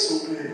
s'il vous plaît.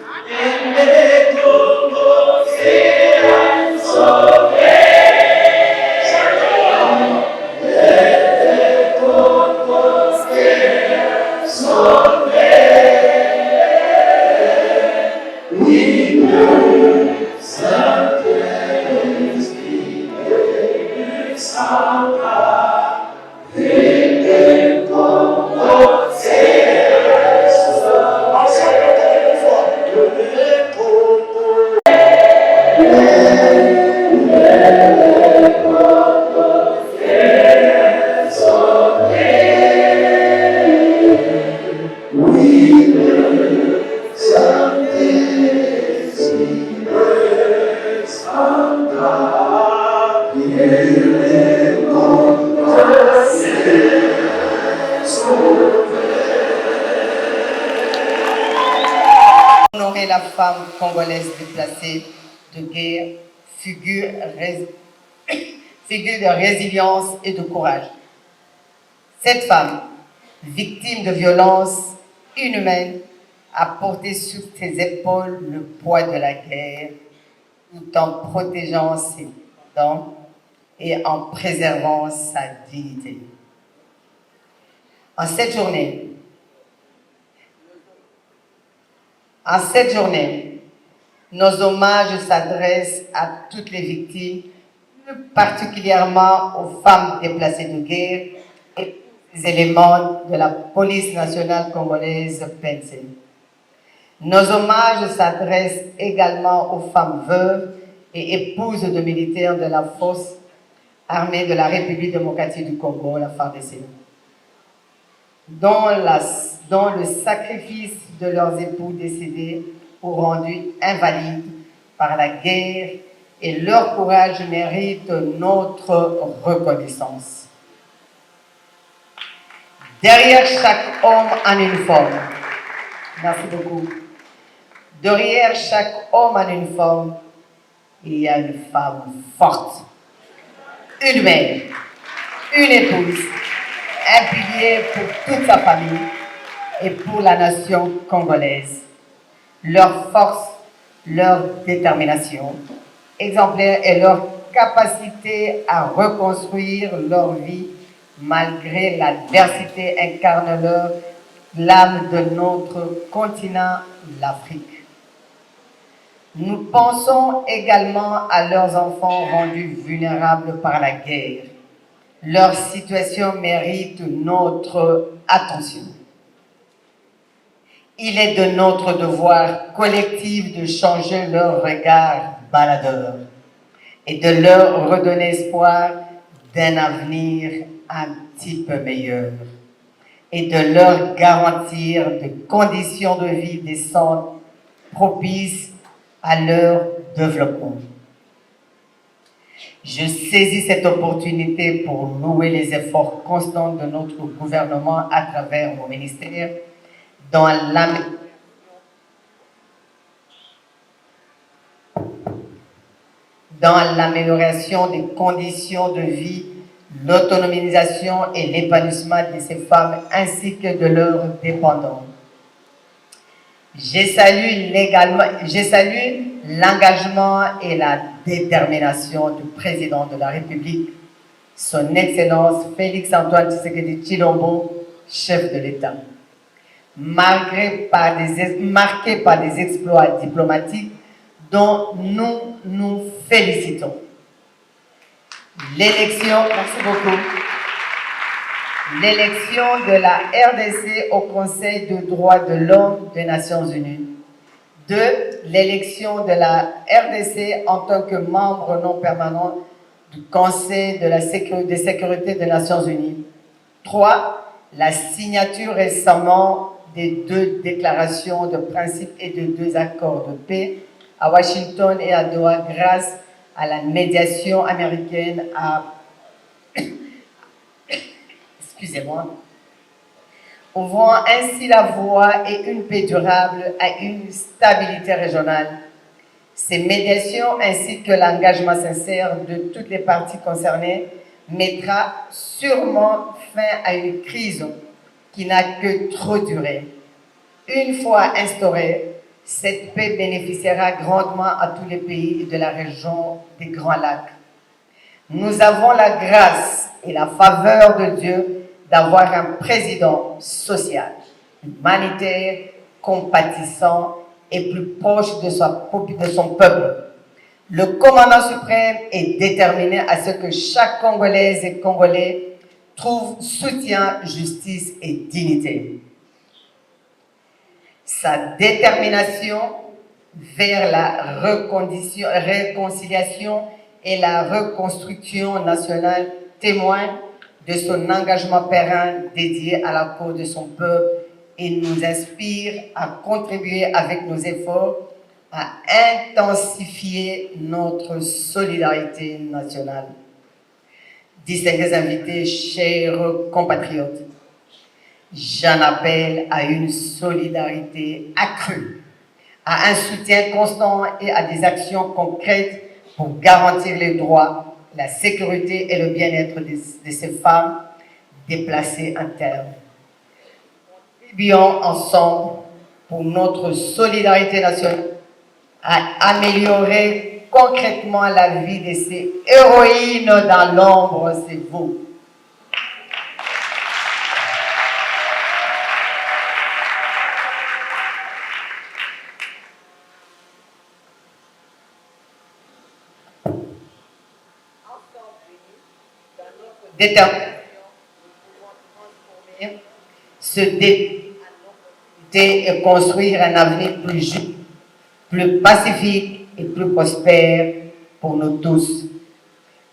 Honorer la femme congolaise déplacée de guerre, figure de résilience et de courage. Cette femme, victime de violences inhumaines, a porté sur ses épaules le poids de la guerre, tout en protégeant ses dents et en préservant sa dignité. En cette journée, nos hommages s'adressent à toutes les victimes, plus particulièrement aux femmes déplacées de guerre et aux éléments de la police nationale congolaise PNC. Nos hommages s'adressent également aux femmes veuves et épouses de militaires de la force armée de la République démocratique du Congo, la FARDC, dont le sacrifice de leurs époux décédés ou rendus invalides par la guerre et leur courage méritent notre reconnaissance. Derrière chaque homme en uniforme, merci beaucoup, derrière chaque homme en uniforme, il y a une femme forte, une mère, une épouse, un pilier pour toute sa famille et pour la nation congolaise. Leur force, leur détermination exemplaire et leur capacité à reconstruire leur vie malgré l'adversité incarnent l'âme de notre continent, l'Afrique. Nous pensons également à leurs enfants rendus vulnérables par la guerre. Leur situation mérite notre attention. Il est de notre devoir collectif de changer leur regard baladeur et de leur redonner espoir d'un avenir un petit peu meilleur et de leur garantir des conditions de vie décentes propices à leur développement. Je saisis cette opportunité pour louer les efforts constants de notre gouvernement à travers mon ministère dans l'amélioration des conditions de vie, l'autonomisation et l'épanouissement de ces femmes ainsi que de leurs dépendants. J'ai salué l'engagement et la détermination du président de la République, son Excellence Félix-Antoine Tshisekedi Tshilombo, chef de l'État. Marqué par des exploits diplomatiques dont nous nous félicitons. Merci beaucoup. L'élection de la RDC au Conseil des droits de l'homme des Nations Unies. 2. L'élection de la RDC en tant que membre non permanent du Conseil de sécurité des Nations Unies. 3. La signature récemment des 2 déclarations de principe et de 2 accords de paix à Washington et à Doha grâce à la médiation américaine ouvrant ainsi la voie et une paix durable à une stabilité régionale. Ces médiations ainsi que l'engagement sincère de toutes les parties concernées mettra sûrement fin à une crise qui n'a que trop duré. Une fois instaurée, Cette paix bénéficiera grandement à tous les pays de la région des Grands Lacs. Nous avons la grâce et la faveur de Dieu d'avoir un président social, humanitaire, compatissant et plus proche de son peuple. Le commandant suprême est déterminé à ce que chaque Congolaise et Congolais trouve soutien, justice et dignité. Sa détermination vers la réconciliation et la reconstruction nationale témoigne de son engagement pérenne dédié à la cause de son peuple et nous inspire à contribuer avec nos efforts à intensifier notre solidarité nationale. Distingués invités, chers compatriotes, j'en appelle à une solidarité accrue, à un soutien constant et à des actions concrètes pour garantir les droits, la sécurité et le bien-être de ces femmes déplacées internes. Contribuons ensemble pour notre solidarité nationale à améliorer concrètement la vie de ces héroïnes dans l'ombre, c'est vous. Détermination, se déterminer et construire un avenir plus juste, plus pacifique et plus prospère pour nous tous.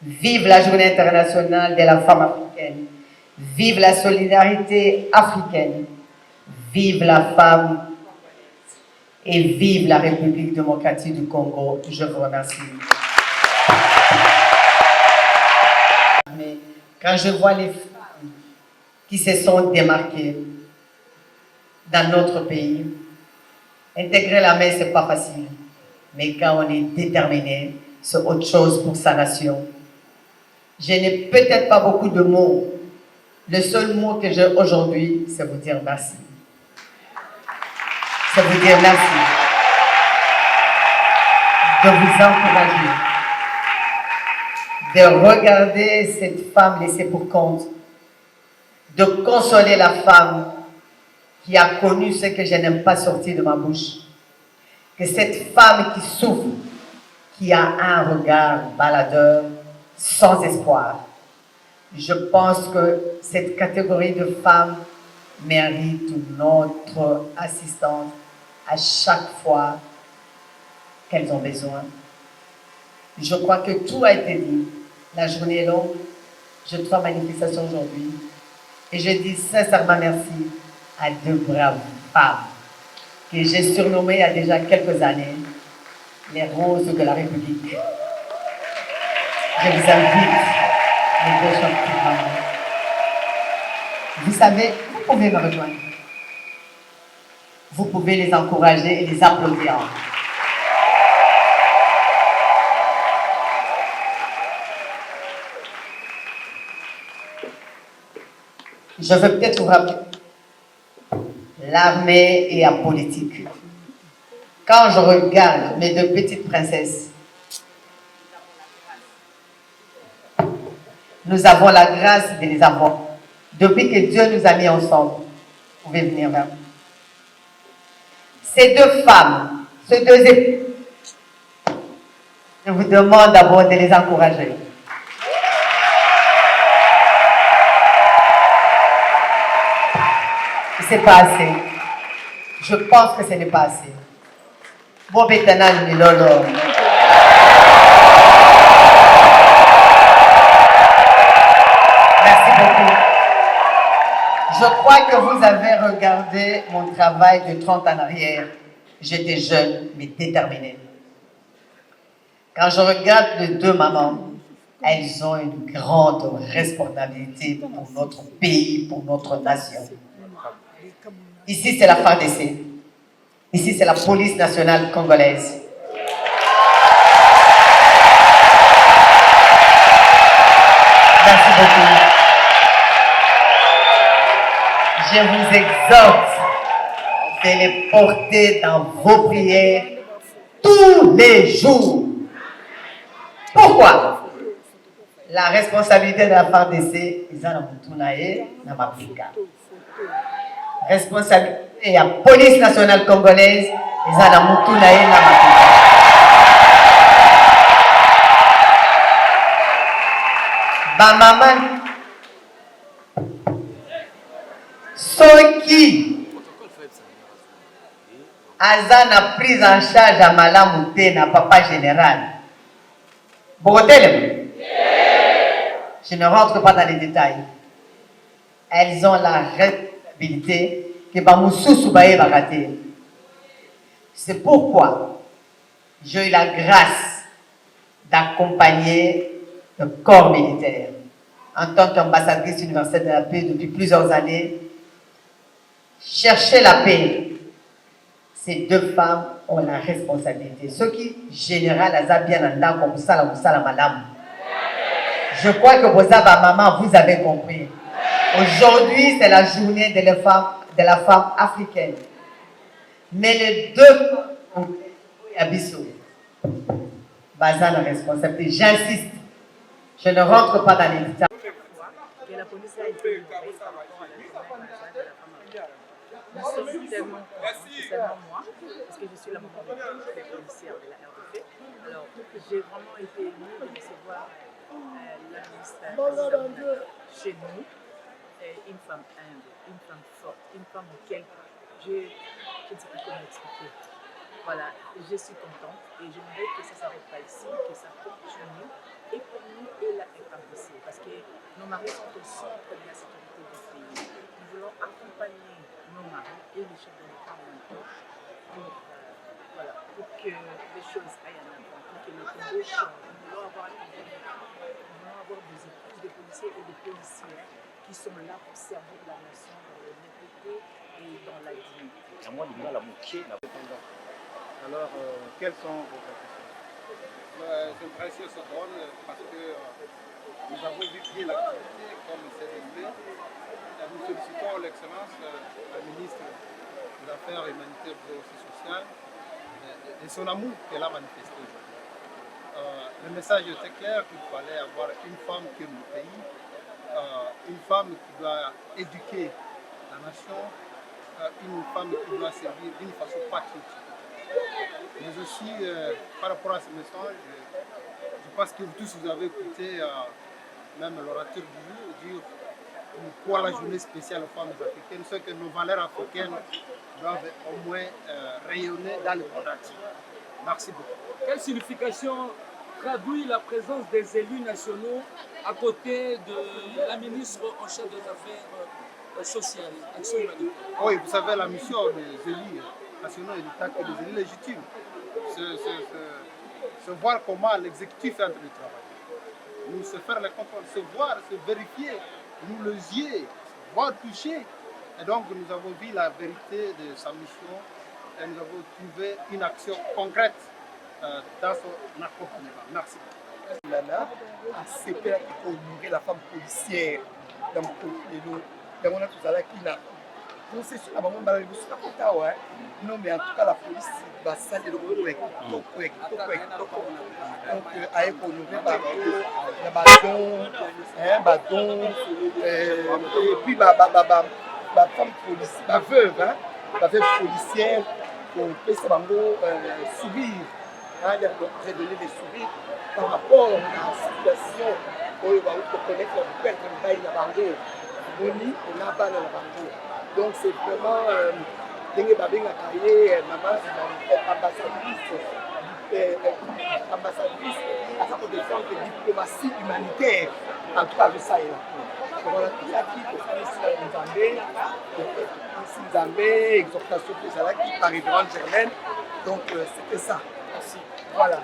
Vive la Journée internationale de la femme africaine. Vive la solidarité africaine. Vive la femme et vive la République démocratique du Congo. Je vous remercie. Mais quand je vois les femmes qui se sont démarquées dans notre pays, intégrer la main, ce n'est pas facile. Mais quand on est déterminé, c'est autre chose pour sa nation. Je n'ai peut-être pas beaucoup de mots. Le seul mot que j'ai aujourd'hui, c'est vous dire merci. C'est vous dire merci. De vous encourager. De regarder cette femme laissée pour compte. De consoler la femme qui a connu ce que je n'aime pas sortir de ma bouche. Que cette femme qui souffre, qui a un regard baladeur, sans espoir. Je pense que cette catégorie de femmes mérite notre assistance à chaque fois qu'elles ont besoin. Je crois que tout a été dit. La journée est longue. J'ai 3 manifestations aujourd'hui. Et je dis sincèrement merci à 2 braves femmes que j'ai surnommées il y a déjà quelques années les roses de la République. Je vous invite, les 2 champions. Vous savez, vous pouvez me rejoindre. Vous pouvez les encourager et les applaudir. Je veux peut-être vous rappeler, l'armée est apolitique. Quand je regarde mes 2 petites princesses, nous avons la grâce de les avoir. Depuis que Dieu nous a mis ensemble, vous pouvez venir vers moi. Ces 2 femmes, ces 2 épouses, je vous demande d'abord de les encourager. C'est pas assez. Je pense que ce n'est pas assez. Bon, maintenant, ni lolo. Merci beaucoup. Je crois que vous avez regardé mon travail de 30 ans en arrière. J'étais jeune, mais déterminée. Quand je regarde les 2 mamans, elles ont une grande responsabilité pour notre pays, pour notre nation. Ici, c'est la FARDC. Ici, c'est la police nationale congolaise. Merci beaucoup. Je vous exhorte de les porter dans vos prières tous les jours. Pourquoi? La responsabilité de la FARDC, ils ont dans ma responsabilité de la police nationale congolaise, ils ont dans ma Ba maman, ceux qui a prise en charge à Malamouté, na papa général. Borotel, je ne rentre pas dans les détails. Elles ont la responsabilité que Bamoussou Soubaye va rater. C'est pourquoi j'ai eu la grâce d'accompagner le corps militaire. En tant qu'ambassadrice universelle de la paix depuis plusieurs années, chercher la paix. Ces deux femmes ont la responsabilité. Ce qui, général, comme ça, madame. Je crois que vos maman, vous avez compris. Aujourd'hui, c'est la journée de la femme africaine. Mais les deux ont Abisso. Bazan la responsabilité. J'insiste. Je ne rentre pas dans les détails. La police a été nous sommes tellement seulement moi, parce que je suis la maman des policiers de la RDP. Alors, j'ai vraiment été émue de recevoir la ministre chez nous, une femme humble, une femme forte, une femme auquel je ne sais plus comment expliquer. Voilà, je suis contente et j'aimerais que ça ne s'arrête pas ici, que ça continue, et pour nous et la RDC, parce que nos maris sont au centre de la sécurité du pays. Nous voulons accompagner nos maris et les chefs de l'État en même temps pour que les choses aillent en avant, pour que le Congo change. Nous voulons avoir des épouses de policiers et de policières qui sont là pour servir la nation dans l'honnêteté et dans la dignité. Alors, quelles sont vos questions? J'aimerais ce drone parce que nous avons vu bien l'activité comme c'est déroulé. Nous sollicitons l'excellence, la ministre des Affaires humanitaires et sociales et son amour qu'elle a manifesté aujourd'hui. Le message était clair qu'il fallait avoir une femme qui aime le pays, une femme qui doit éduquer la nation, une femme qui doit servir d'une façon patriotique. Mais aussi, par rapport à ce message, je pense que vous tous vous avez écouté même l'orateur du jour dire pourquoi la journée spéciale aux femmes africaines, c'est que nos valeurs africaines doivent au moins rayonner dans le monde entier. Merci beaucoup. Quelle signification traduit la présence des élus nationaux à côté de la ministre en chef des Affaires sociales, Action humanitaire? Oui, vous savez, la mission des élus nationaux et l'État que des élus légitimes, se voir comment l'exécutif est en train de travailler. Nous se faire les contrôles, se voir, se vérifier, nous les yeux, voir, toucher. Et donc nous avons vu la vérité de sa mission et nous avons trouvé une action concrète dans son accompagnement. Merci. Nana a séparé pour honorer la femme policière dans mon pays. Dans mon atoutsala qui n'a non c'est sûr, maman balai vous sur la ouais. Non mais en tout cas la police va saluer le correct. Donc aille pour honorer la bâton et puis ma femme policière, ma veuve policière pour que ça va sourire. Il y a redonner des sourires par rapport à la situation où on va reconnaître le père de la bango. Boni, on a pas dans la bango. Donc c'est vraiment maman ambassadrice à sa défendre la diplomatie humanitaire. En tout cas, je sais là. Voilà, tout ça qui est ici Zambé, exhortation qui par révérende Germaine. Donc c'était ça. Merci. Voilà.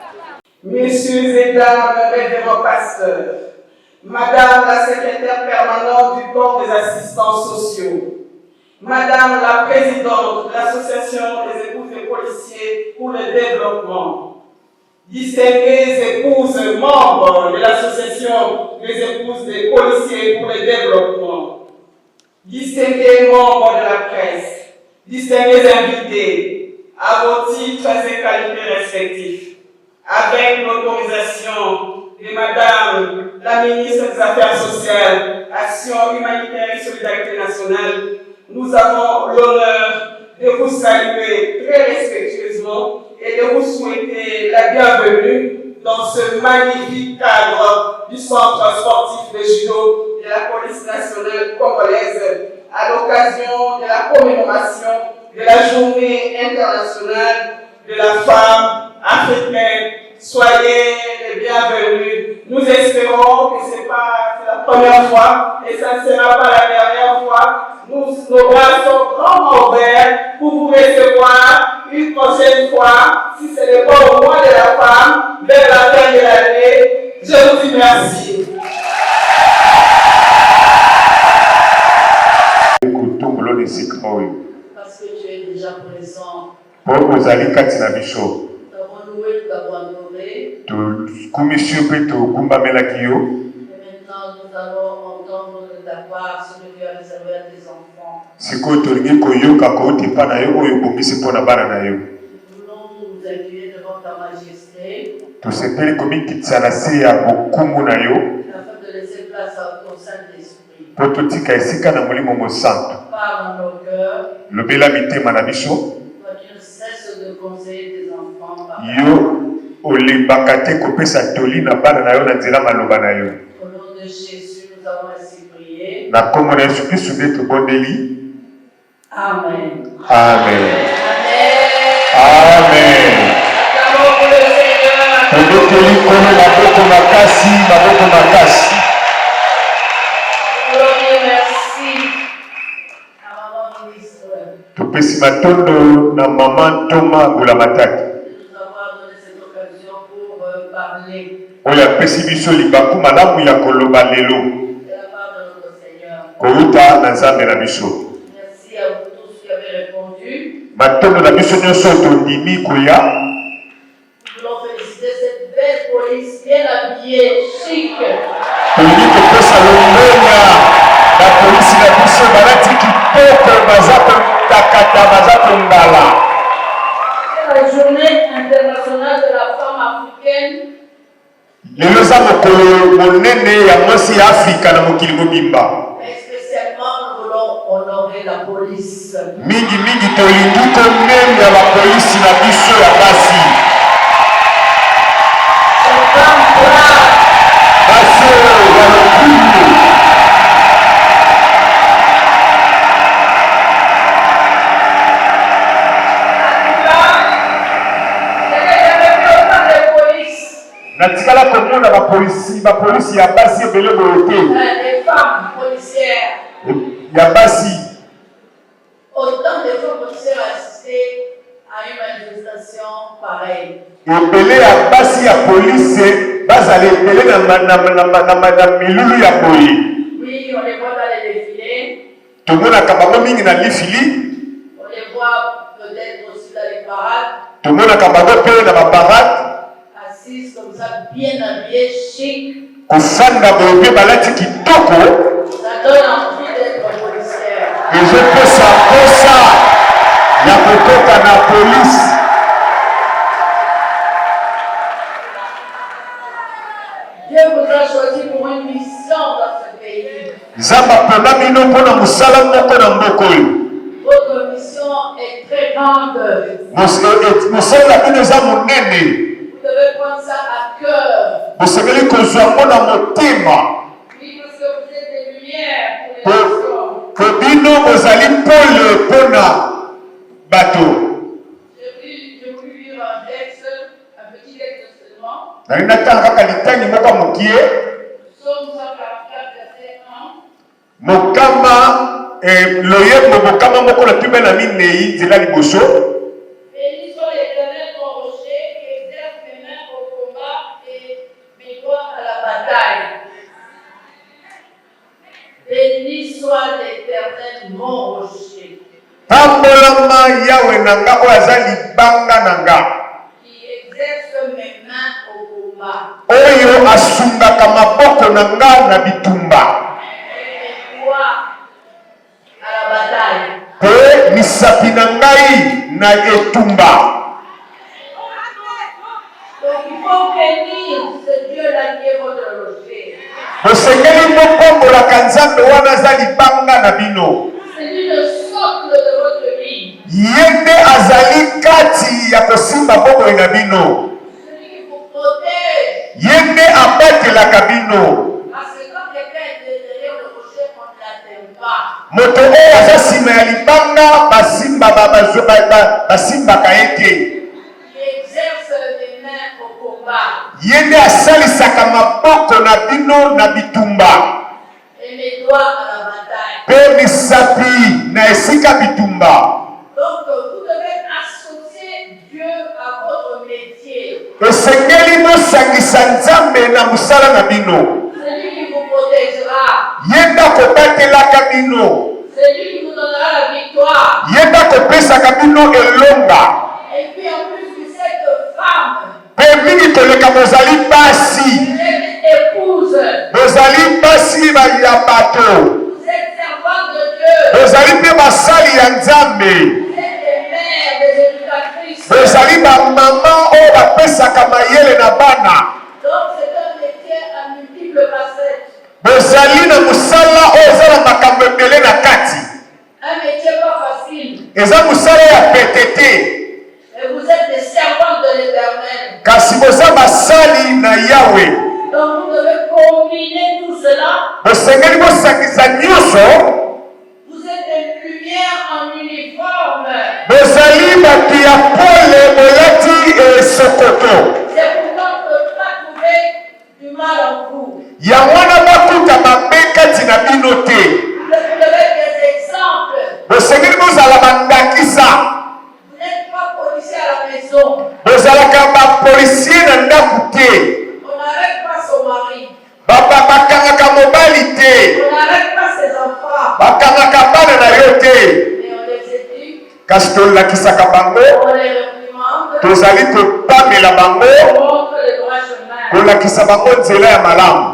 Messieurs et dames, révérends pasteurs, Madame la secrétaire permanente du corps des assistants sociaux, Madame la présidente de l'association des épouses des policiers pour le développement, distinguées épouses membres de l'association des épouses des policiers pour le développement, distingués membres de la presse, distingués invités, à vos titres et qualités respectifs, avec l'autorisation de Madame la ministre des Affaires sociales, Action humanitaire et solidarité nationale, nous avons l'honneur de vous saluer très respectueusement et de vous souhaiter la bienvenue dans ce magnifique cadre du centre sportif de judo de la police nationale congolaise à l'occasion de la commémoration de la journée internationale de la femme africaine. Soyez les bienvenus. Nous espérons que ce n'est pas la première fois et ça ne sera pas la dernière fois. Nos bras sont grandement ouverts pour vous recevoir une prochaine fois, si ce n'est pas au mois de la femme, vers la fin de l'année. Je vous dis merci. Parce que tu es déjà présent. Pour vous aller katina bicho. Nous avons loué, nous avons adoré. Tu commission peut te kumbamela kiyo. Et maintenant nous allons entendre de ta part ce que tu as réservé à tes enfants. Siko tolingi koyoka ko tipa na yo oyo bongisi pona bana na yo. Nous voulons nous accueillir devant ta majesté. To sepeli komi kitsana se ya bokumu na yo. Afin de laisser place à ton Saint-Esprit. Po totika esika na molimo mosantu. Parle dans nos cœurs. Lobela mitema na biso. Toi qui ne cesses de conseiller tes enfants. Yo olebaka te kopesa toli na bana na yo na nzela maloba na yo. Au nom de Jésus, nous avons ainsi prié. Na kombo na Yesu Kristo nde tobondeli. Amen. Amen. Amen. Amen. Acclamons pour le Seigneur. Tobeteli kono maboko makasi, maboko makasi. Gloire, merci à Maman Ministre Topesi matondo na mama Toma Bula Mataki. de nous avoir donné cette occasion pour parler Oyo apesi biso libaku malamu ya koloba lelo. de la part de notre Seigneur. Kouta na Nzambe na biso. Merci à vous tous qui avez répondu. Matondo na biso nyonso tondimi koya. Nous voulons féliciter cette belle police bien habillée, chic. Tolingi kopesa lombenga na polisi na biso balati kitoko baza kotakata baza kongala. C'est la journée internationale de la femme africaine. Lelo za mokolo monene ya mwasi ya Afrika na mokili mobimba. Mais spécialement, nous voulons honorer la police. Mingi tolingi komemya bapolisi na biso ya basi. Cette femme brave. Basi ya lokumu. Natikala komona bapolisi ya basi ebele boye te. Les femmes policières. Ya basi. Autant de femmes policières assistaient à une manifestation pareille. Ebele ya basi ya polisi bazali ebele na milulu ya boye. Oui, on les voit dans les défilés. Tomonaka bango mingi na lifili. On les voit peut-être aussi dans les parades. Tomonaka bango mpe na baparade. Assises comme ça, bien habillées, chic. Kofanda boye mpe balati kitoko. Ça donne envie d'être policière. Ezopesa posa ya kokoka na polisi. Dieu vous a choisi pour une mission dans ce pays. Nzambe apona bino mpona mosala moko na mboka oyo. Votre mission est très grande. Mosala na bino eza monene. Vous devez prendre ça à cœur. Bosengeli kozwa yango na motema. Oui, parce que vous êtes des lumières pour les nations. Po bino bozali pole mpona bato. J'ai voulu lire un texte, un petit texte seulement. Nali natanga kaka litani moko mokie. Psaume 144, verset 1. Mokama loyembo mokama moko na pime na minei nzela liboso. Béni soit l'Éternel ton rocher qui exerce mes mains au combat et mes doigts à la bataille. Béni soit l'Éternel mon rocher. Pambolama yawe nanga oyo aza libanga nanga. Qui exerce mes mains au combat. Oyo asungaka maboko nanga na bitumba. Et mes doigts à la bataille. Pe misapi na ngai na etumba. Donc il faut bénir ce Dieu-là qui est votre rocher. Bosengeli bokombolaka Nzambe wana aza libanga na bino. C'est lui le socle de votre vie. Ye nde azali kati ya kosimba bomoi na bino. Celui qui vous protège. Ye nde abatelaka bino. Parce que quand quelqu'un est derrière le rocher, on ne l'atteint pas. Moto oyo aza nsima ya libanga basimbaka ye te. Il exerce les mains au combat. Ye nde asalisaka maboko na bino na bitumba. Et les doigts à la bataille. Pe misapi na esika bitumba. Donc vous devez associer Dieu à votre métier. Esengeli bosangisa Nzambe na mosala na bino. C'est lui qui vous protégera. Ye nde akobatelaka bino. C'est lui qui vous donnera la victoire. Ye nde akopesaka bino elonga. Et puis en plus, vous êtes femme. Pe mingi koleka bozali basi. Vous êtes épouse. Bozali basi ya bato. Vous êtes servante de Dieu. Bozali mpe basali ya Nzambe. Vous êtes des mères, des éducatrices. Bozali bamama oyo bapesaka mayele na bana. Donc c'est un métier à multiples facettes. Bozali na mosala oyo eza na makambo ebele na kati. Un métier pas facile. Eza mosala ya pete te. Et vous êtes des servantes de l'Éternel. Kasi boza basali na Yahweh. Donc vous devez combiner tout cela. Bosengeli bosangisa nyonso. Vous êtes des lumières en uniforme. Bozali bato ya pole bolati esokoto. C'est pourquoi on ne peut pas trouver du mal en vous. Yango wana bakuta mabe kati na bino te. Vous devez être des exemples. Bosengeli bozala bandakisa. Vous n'êtes pas policier à la maison. Bozalaka bapolisier na ndako te. On n'arrête pas son mari. Bakangaka mobali te. On n'arrête pas ses enfants. Bakangaka bana na yo te. Mais on les éduque. Kasi tolakisaka bango. On les réprimande. Tozali kopamela bango. On montre le droit chemin. Kolakisa bango nzela ya malamu.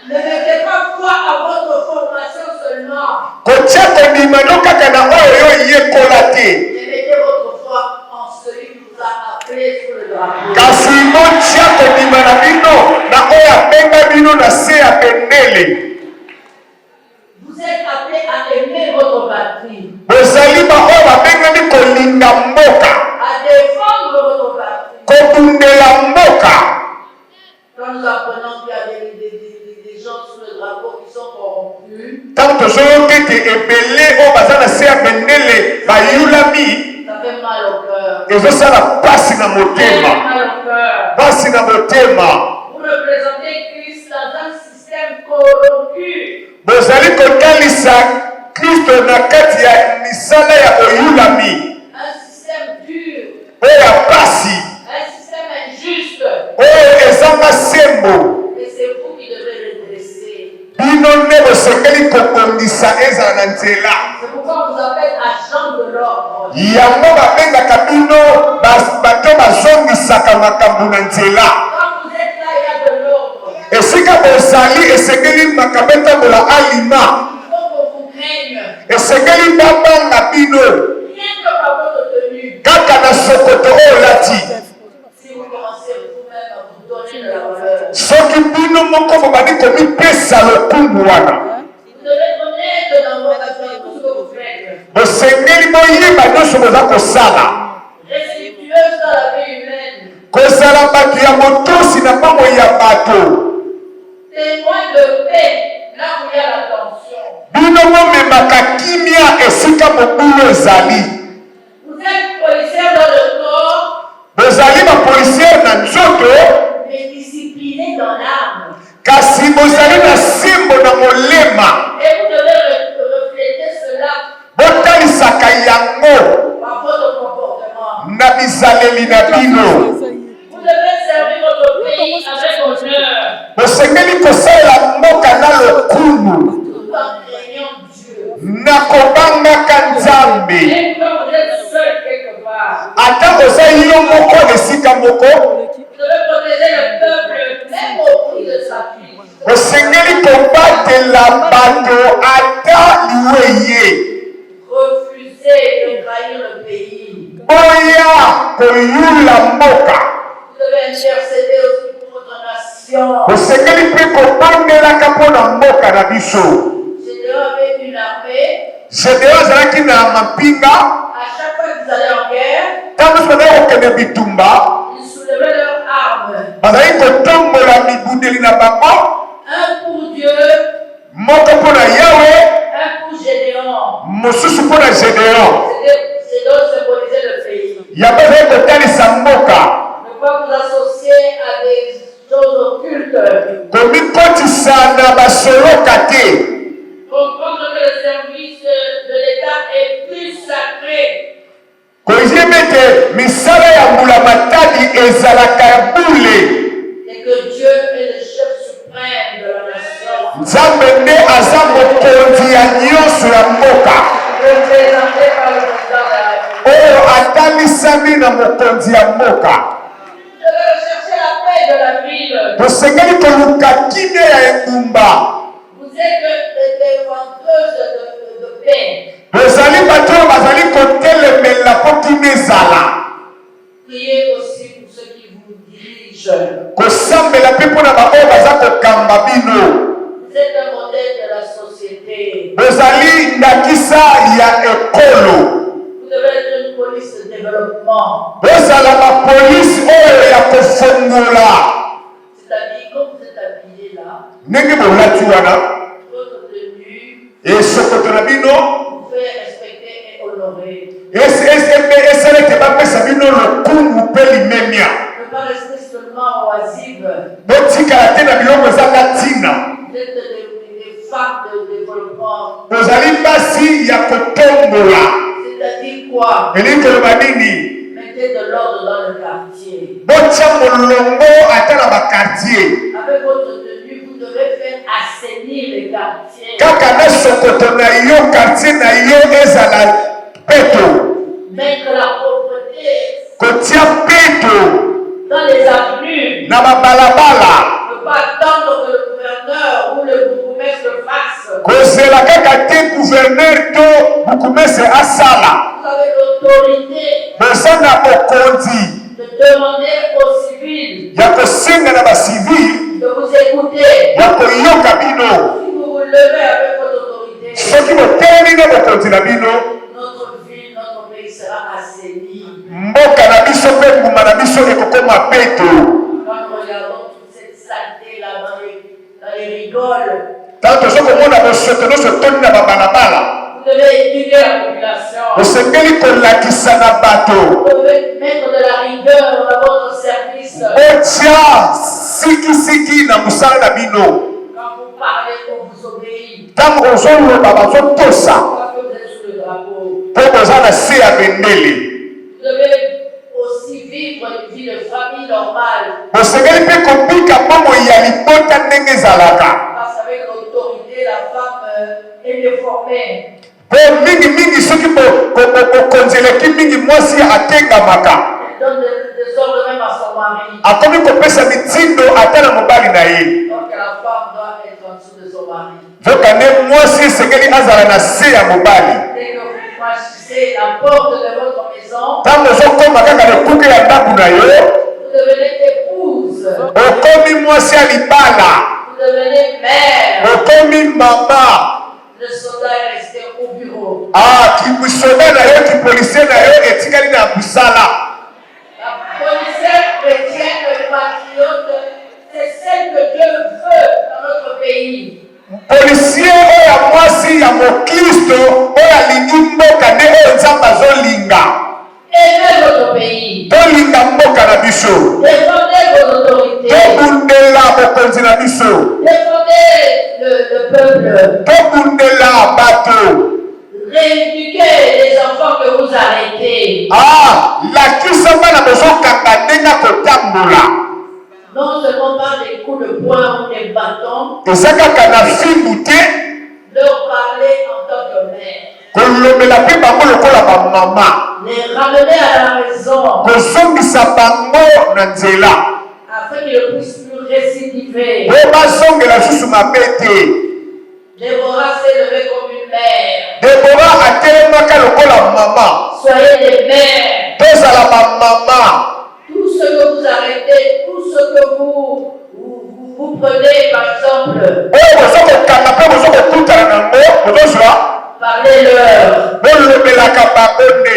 Ne mettez pas foi à votre formation seulement. Kotia kondima no kaka na oyo yo yekola te. Mais mettez votre foi en celui qui vous a appelé sous le drapeau. Kasi motia kondima na bino na oyo abenga bino na se ya bendele. Vous êtes appelés à aimer votre patrie. Bozali ba oyo babengami kolinga mboka. À défendre votre patrie. Kobundela mboka. Quand nous apprenons qu'il y a des gens sous le drapeau qui sont corrompus, Tant tozoyoka ete ebele oyo baza na se ya bendele bayulami. ça fait mal au cœur. Ezosala pasi na Ça fait motema. mal au cœur. Pasi na motema. Vous représentez Christ dans un système corrompu. Bozali kotalisa Kristo na kati ya misala ya oyulami. Un système dur. Oyo ya pasi. Un système injuste. Oyo ezanga sembo. Et c'est vous qui devez redresser. Bino nde bosengeli kokondisa ezala na nzela. C'est pourquoi on vous appelle agent de l'ordre. Yango babengaka bino bato bazongisaka makambo na nzela. Quand vous êtes là, il y a de l'ordre. Esika bozali esengeli makambo etambola alima. Il faut qu'on vous craigne. Esengeli babanga bino Rien que par votre tenue. kaka na sokoto oyo olati. Si vous commencez vous-même à vous donner de la valeur. Soki bino moko bobandi komipesa lokungu wana. Vous devez être honnête dans vos actions, tout ce que vous faites. Bosengeli boyeba nyonso boza kosala. Respectueuse dans la vie humaine. Kozala bato ya motosi na mambo ya bato. Témoin de paix, là où il y a la tension. Bino momemaka kimia esika mokulu ezali. Vous êtes policier dans le corps, Bozali bapolisiere na nzoto. mais discipliné dans l'âme. Kasi bozali na simbo na molema. Et vous devez refléter cela Botalisaka yango par votre comportement. na bizaleli na bino. Vous devez servir votre pays avec honneur, Bosengeli kosalela mboka na lokumu. tout en craignant Dieu. Na kobangaka Nzambe. Même quand vous êtes seul quelque part, Ata oza yo moko esika moko. vous devez protéger le peuple, même au prix de sa vie. Bosengeli kobatela bato ata liweye. Refusez koyula mboka. Vous devez intercéder aussi pour votre nation. Osengeli mpe kobondelaka mpona mboka na biso. Gédéon avait une armée. Gédéon azalaki na mapinga. À chaque fois qu'ils allaient en guerre, Ntango nyonso bazali kokende bitumba, ils soulevaient leurs armes. bazali kotombola mibundeli na bango. Un pour Dieu, Moko mpona Yawe, un pour Gédéon. mosusu mpona Gédéon. Gédéon symbolisait le pays. Yango azali kotalisa mboka. Ne pas vous associer à des choses occultes. Komikotisa na basoloka te. Comprendre que le service de l'État est plus sacré. Koyeba ete misala ya mbula matadi ezalaka ya bule. Et que Dieu est le chef suprême de la nation. Nzambe nde aza mokonzi ya nyonso ya mboka. Représenté par le président de la République. Oyo atalisami na mokonzi ya mboka. Je vais rechercher la paix de la ville. Tosengeli koluka kimia ya engumba. Vous êtes des vendeuses de paix. Bozali bato oyo bazali kotelemela mpo kimia ezala. Priez aussi pour ceux qui vous dirigent. Kosambela mpe mpona baoyo baza kokamba bino. Vous êtes un modèle de la société. Bozali ndakisa ya ekolo. Vous devez être une police de développement. Bozala bapolisi oyo ya kofongola. C'est-à-dire, quand vous êtes habillé là, Ndenge bolati wana votre tenue esokoto na bino vous fait respecter et honorer. esala ete bapesa bino lokumu mpe limemia. Ne pas rester seulement oisive. Botikala te na biloko ezanga ntina. Vous êtes des femmes de développement. Bozali basi ya kotombola. C'est-à-dire quoi? Elingi koloba nini? Mettez de l'ordre dans le quartier. Botia molongo ata na bakartier. Avec votre tenue, vous devez faire assainir les quartiers. Kaka na sokoto na yo quartier na yo ezala peto. Mettre la propreté Kotia peto dans les avenues. na babalabala. Ne pas attendre que le gouverneur ou le bourgmestre le fasse. Kozela kaka te gouverneur to bukumese asala. Vous avez l'autorité Boza na bokonzi de demander aux civils ya kosenga na basivile de vous écouter. ya koyoka bino. Si vous vous levez avec votre autorité, Soki botelemi na bokonzi na bino, notre ville, notre pays sera assaini. mboka na biso mpe nguma na biso ekokoma peto. Quand nous regardons toute cette saleté là dans les rigoles, Tanto tozokomona bosoto nyonso toni na babalabala, vous devez éduquer la population. osengeli kolakisa na bato. Vous devez mettre de la rigueur dans votre service. Otia sikisiki na mosala na bino. Quand vous parlez, on vous obéit. Ntango ozoloba bazotosa Parce que vous êtes sous le drapeau. mpo boza na se ya bendele. Vous devez aussi vivre une vie de famille normale. Osengeli mpe kobika mbongo ya libota ndenge ezalaka. Parce qu'avec l'autorité, la femme est déformée. Po mingi soki bokonzi eleki mingi mwasi atengamaka. Elle donne des ordres même à son mari. Akomi kopesa mitindo ata na mobali na ye. Donc la femme doit être en dessous de son mari. Voka nde mwasi esengeli azala na se ya mobali. Dès que vous franchissez la porte de votre maison, Ntango ozokoma kaka na ekuke ya ndako na yo, vous devenez épouse. okomi mwasi ya libala, Vous devenez mère. okomi mama. Le soldat est resté au bureau. Kisoda na yo kipolisie na yo etikali na busala. La policière chrétienne patriote, c'est celle que Dieu veut dans notre pays. Polisie oyo ya mwasi ya mokristo oyo alingi mboka nde oyo nzambe azolinga. Aimez votre pays. Tolinga mboka na biso. Défendez vos autorités. Tobundela bokonzi na biso. Défendez le peuple. Tobundela bato. Rééduquez les enfants que vous arrêtez. Lakisa bana bozokanga ndenge kotambola. Non seulement par des coups de poing ou des bâtons, eza kaka na fimbu te. leur parler en tant que mère. Kolobela mpe bango lokola bamama. Les ramener à la raison. Kozongisa bango na nzela. Afin qu'ils ne puissent plus récidiver. Po bazongela susu mabe te. Déborah s'est levée comme une mère. Déborah atelemaka lokola mama. Soyez des mères. tous à la maman. Tout ce que vous arrêtez, tout ce que vous prenez, par exemple, parlez-leur,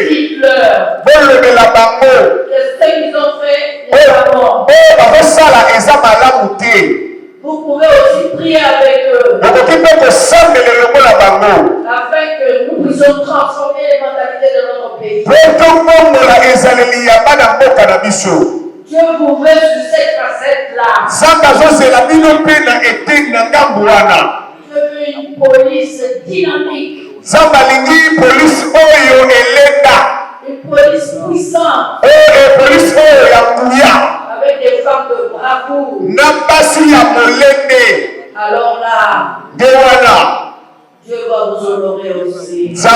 dites-leur, qu'est-ce qu'ils ont fait les parents. Vous pouvez aussi prier avec eux, afin que nous puissions transformer les mentalités de notre pays. Dieu vous veut sur cette facette-là. Je veux une police dynamique. Une police puissante. Avec des femmes de bravoure. Alors là, Dieu va vous honorer aussi. C'est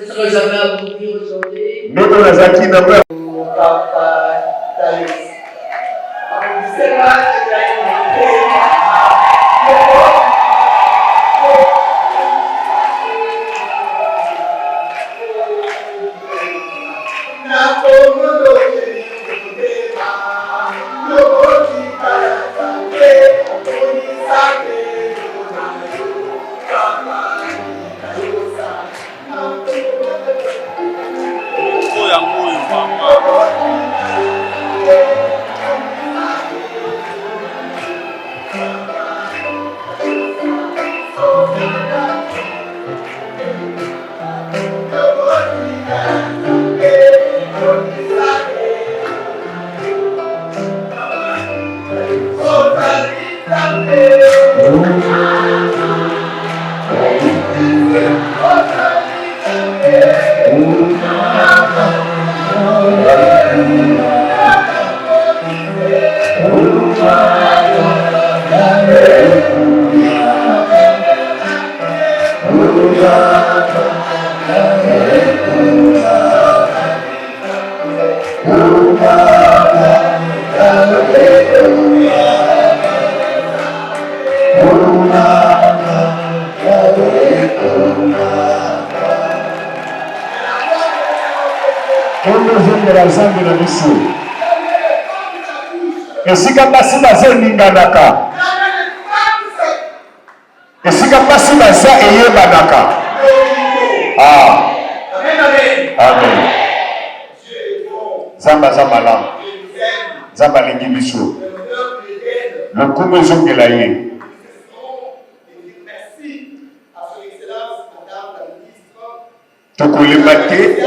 ce que j'avais à vous dire aujourd'hui. esika pasi baza eninganaka, esika pasi baza eyebanaka. Amen. Zamba za malamu, Zamba alingi biso, lokumu ezongela ye. Tokolemba te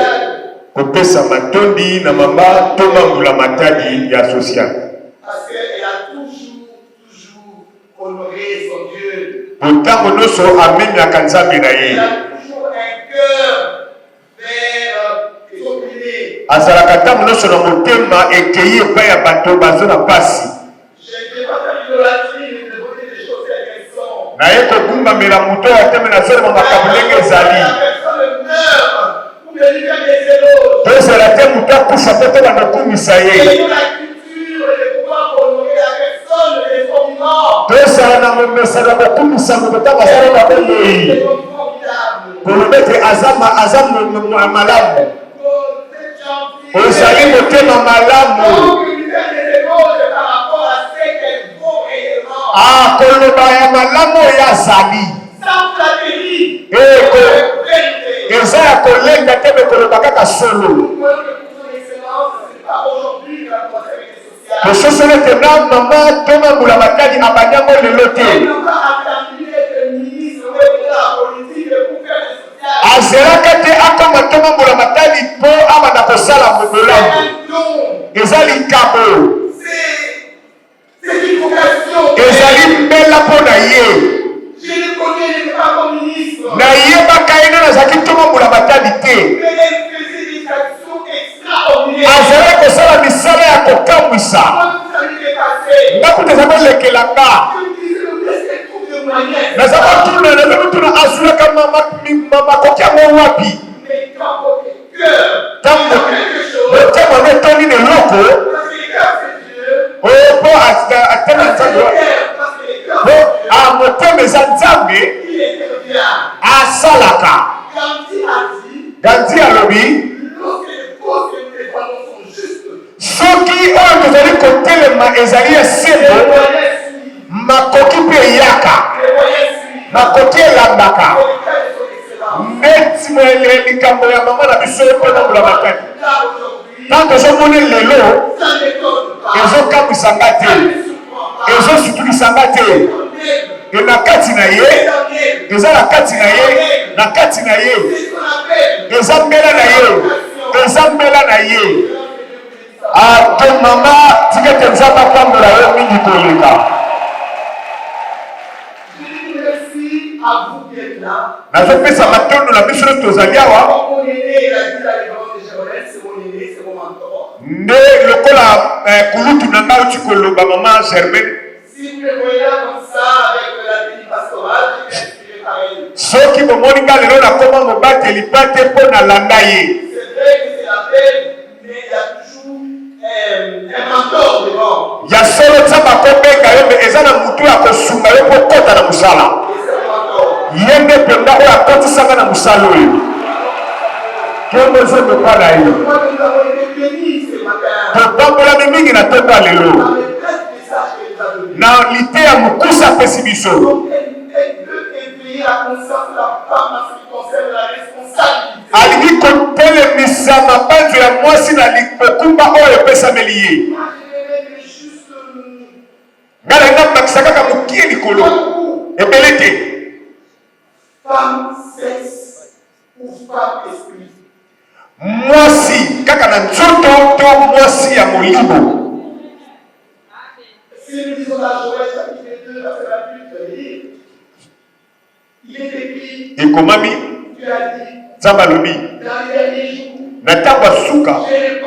kopesa matondi na mama tomambula matadi ya social. Parce qu'elle a toujours honoré son Dieu. Pourtant, on a toujours un cœur vers son pilier. Azalakata monoso na motema ekeye pa ya bato bazo na pasi. Je ne fais pas de l'idolâtrie, mais de donner des choses à qu'elles sont. Na yeko gumba mela muto ya teme na zolo makabulenge zali. La personne meurt pour me livrer des éloges. Pesa la teme muta kusa tete na kumisa ye. Pesa na mmesa na kumisa mutata basala na boye. Kolobete azam malamu. Osali motema malamu. Koloba ya malamu ya zali. Eza ya kolenga tebe koloba kaka solo. Pososole tena mama toma mula matadi abanyango lelote. Azeraka te akoma toma mula matadi po amana kosala mulamu. Ezali kabo. Ezali mbela po na ye. Na ye bakaina na zaki toma mula matadi te. Azera kosala misala ya kokamwisa. Nakutazama lekelanga. Nazama tuna azula kama makokia wapi. Tambo tema netoni ne loko. Po atema nzambe. Moteme za nzambe asalaka. Gandhi alo alobi lorsque les causes que nous défendons sont justes, soki oyo tozali kotelema ezali ya les sembo moyens suivent, makoki mpe eyaka les moyens suivent, makoki elandaka pour les cas de son excellence. neti likambo ya mama na biso mpe nambola makati Là, aujourd'hui, ntango tozomoni lelo ça n'étonne pas, ezokamisanga ça te ne surprend pas, ezosutulisanga te on aime, na kati na ye on aime. eza na kati na ye na kati na ye C'est ce qu'on appelle eza mbela na ye eza mbela na ye ate mama tikete nzambe apambola yo mingi koleka je dis merci à vous qui êtes là. nazopesa matondo na biso nde tozali awa Mon aîné, il a dit la référence de Géronel, c'est mon aîné, c'est mon mentor. nde lokola kulutu na ngai oti koloba mama germaine Si vous le voyez là comme ça, avec la tenue pastorale, je suis inspiré par elle. soki bomoni nga lelo nakoma mobateli mpa te mpo nalanda ye C'est vrai que c'est la peine, mais il y a toujours un mentor devant. ya solo nzambe akobenga yo me eza na motu ya kosunga yo mpo kota na mosala Et c'est le mentor. ye nde mpenza oyo akotisanga na mosala oyo kembo ezomepa na ye Moi, nous avons été bénis ce matin topambolami mingi na ntongo ya lelo par les 13 messages qu'elle nous a donnés. na lite ya mokusa apesi biso Donc, elle veut éveiller la conscience de la femme en ce qui concerne la responsabilité. alingi kotelemisa mabanzo ya mwasi na mokumba oyo epesameli ye Moi, je vais mettre juste ngai nalinga makisa kaka mokie likolo beaucoup. ebele te Femme, sexe ou femme, esprit. mwasi kaka na nzoto to mwasi ya molimo Si nous disons dans Joël chapitre 2, verset 28, il est écrit, ekomami tu as dit, nzambe alobi dans les derniers jours, na ntango ya suka j'ai